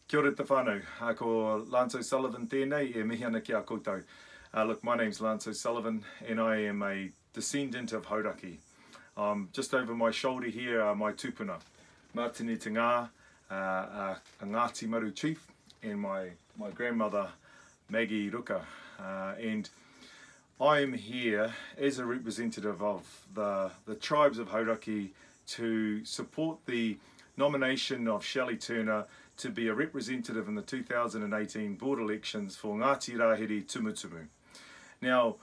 Kia ora te whānau, ko Lance Sullivan tēnei, e mihi ana ki a koutou. Look, my name's Lance Sullivan and I am a descendant of Hauraki. Just over my shoulder here are my tupuna, Martini Te Ngā, a Ngāti Maori chief, and my grandmother Maggie Ruka. And I'm here as a representative of the tribes of Hauraki to support the nomination of Shelley Turner to be a representative in the 2018 board elections for Ngāti Rahiri Tumutumu. Now,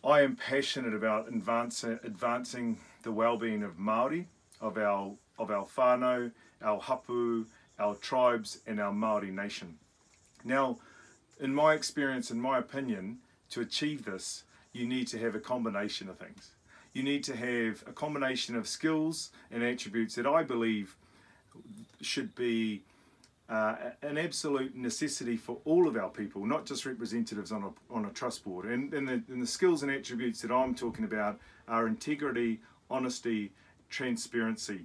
I am passionate about advancing the well-being of Maori, of our whānau, our hapu, our tribes and our Maori nation. Now, in my experience, in my opinion, to achieve this, you need to have a combination of things. You need to have a combination of skills and attributes that I believe should be an absolute necessity for all of our people, not just representatives on a trust board. And the skills and attributes that I'm talking about are integrity, honesty, transparency.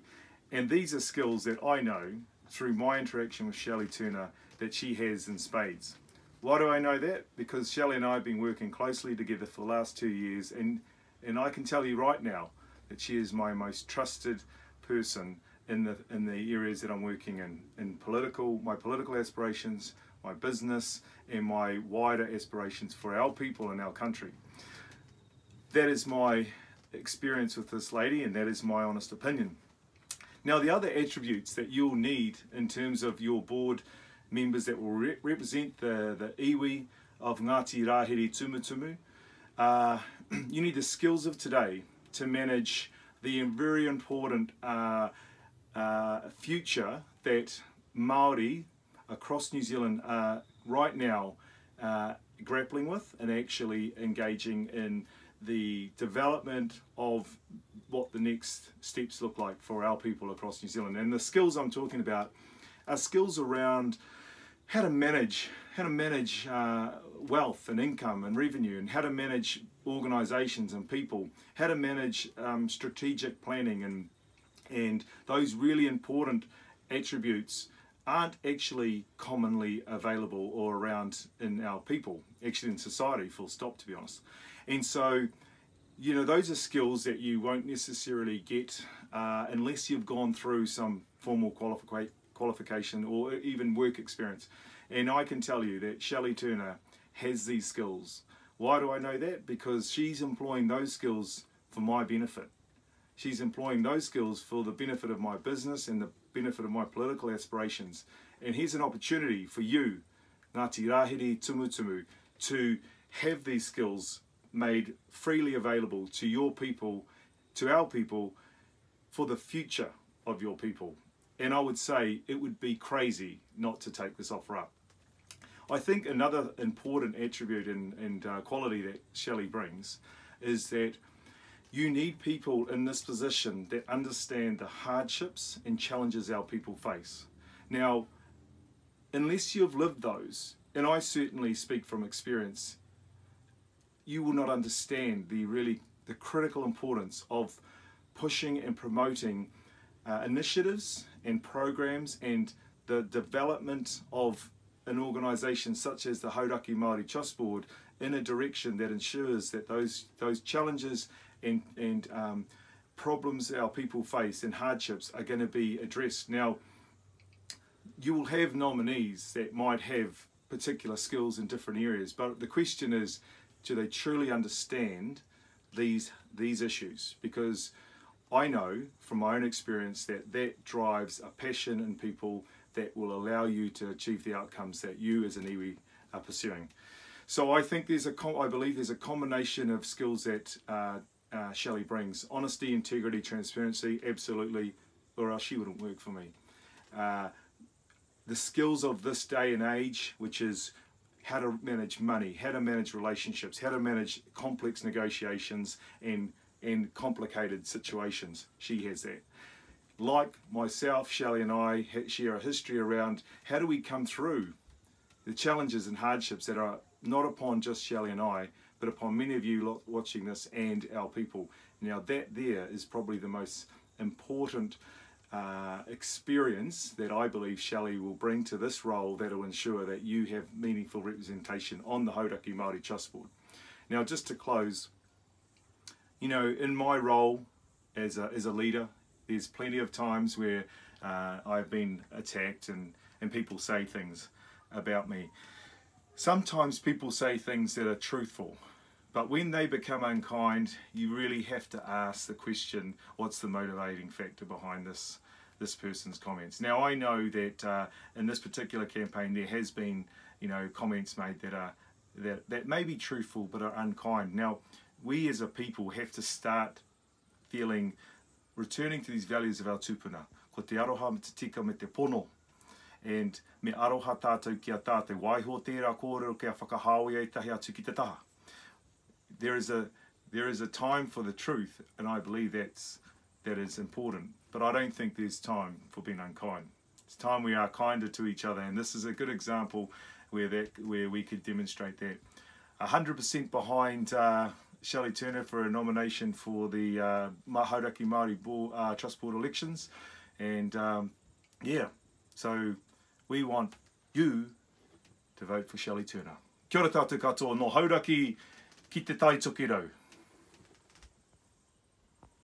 And these are skills that I know through my interaction with Shelley Turner that she has in spades. Why do I know that? Because Shelley and I have been working closely together for the last 2 years, and I can tell you right now that she is my most trusted person in the areas that I'm working in my political aspirations, my business, and my wider aspirations for our people and our country. That is my experience with this lady, and that is my honest opinion. Now, the other attributes that you'll need in terms of your board members that will represent the iwi of Ngāti Rahiri Tumutumu, you need the skills of today to manage the very important future that Māori across New Zealand are right now grappling with and actually engaging in the development of what the next steps look like for our people across New Zealand. And the skills I'm talking about are skills around how to manage wealth and income and revenue, and how to manage organisations and people, how to manage strategic planning, and those really important attributes aren't actually commonly available or around in our people, actually in society, full stop, to be honest. And so, you know, those are skills that you won't necessarily get unless you've gone through some formal qualification or even work experience. And I can tell you that Shelley Turner has these skills. Why do I know that? Because she's employing those skills for my benefit. She's employing those skills for the benefit of my business and the benefit of my political aspirations. And here's an opportunity for you, Ngāti Rahiri Tumutumu, to have these skills made freely available to your people, to our people, for the future of your people. And I would say it would be crazy not to take this offer up. I think another important attribute and quality that Shelley brings is that you need people in this position that understand the hardships and challenges our people face. Now, unless you've lived those, and I certainly speak from experience, you will not understand the critical importance of pushing and promoting initiatives and programs and the development of an organisation such as the Hauraki Maori Trust Board in a direction that ensures that those challenges and problems our people face and hardships are going to be addressed. Now, you will have nominees that might have particular skills in different areas, but the question is, do they truly understand these issues? Because I know from my own experience that drives a passion in people that will allow you to achieve the outcomes that you as an iwi are pursuing. So I think I believe there's a combination of skills that Shelley brings. Honesty, integrity, transparency, absolutely, or else she wouldn't work for me. The skills of this day and age, which is how to manage money, how to manage relationships, how to manage complex negotiations and complicated situations. She has that. Like myself, Shelley and I share a history around how do we come through the challenges and hardships that are not upon just Shelley and I, but upon many of you watching this and our people. Now that there is probably the most important experience that I believe Shelley will bring to this role that will ensure that you have meaningful representation on the Hauraki Maori Trust Board. Now, just to close, you know, in my role as a leader, there's plenty of times where I've been attacked and people say things about me. Sometimes people say things that are truthful, but when they become unkind, you really have to ask the question, what's the motivating factor behind this person's comments? Now, I know that in this particular campaign there has been, you know, comments made that may be truthful but are unkind. Now, we as a people have to start returning to these values of our tūpuna. Ko te aroha me te tika me te pono. And me aroha tātou ki a tātou. Waiho tērā kōrero kia whakahāoi e tahi atu ki te taha. There is a time for the truth, and I believe that is important. But I don't think there's time for being unkind. It's time we are kinder to each other, and this is a good example where we could demonstrate that. 100% behind Shelley Turner for a nomination for the Hauraki Maori Trust Board elections, and yeah, so we want you to vote for Shelley Turner. Kia ora tātou katoa, no Hauraki ki te tai toki rau.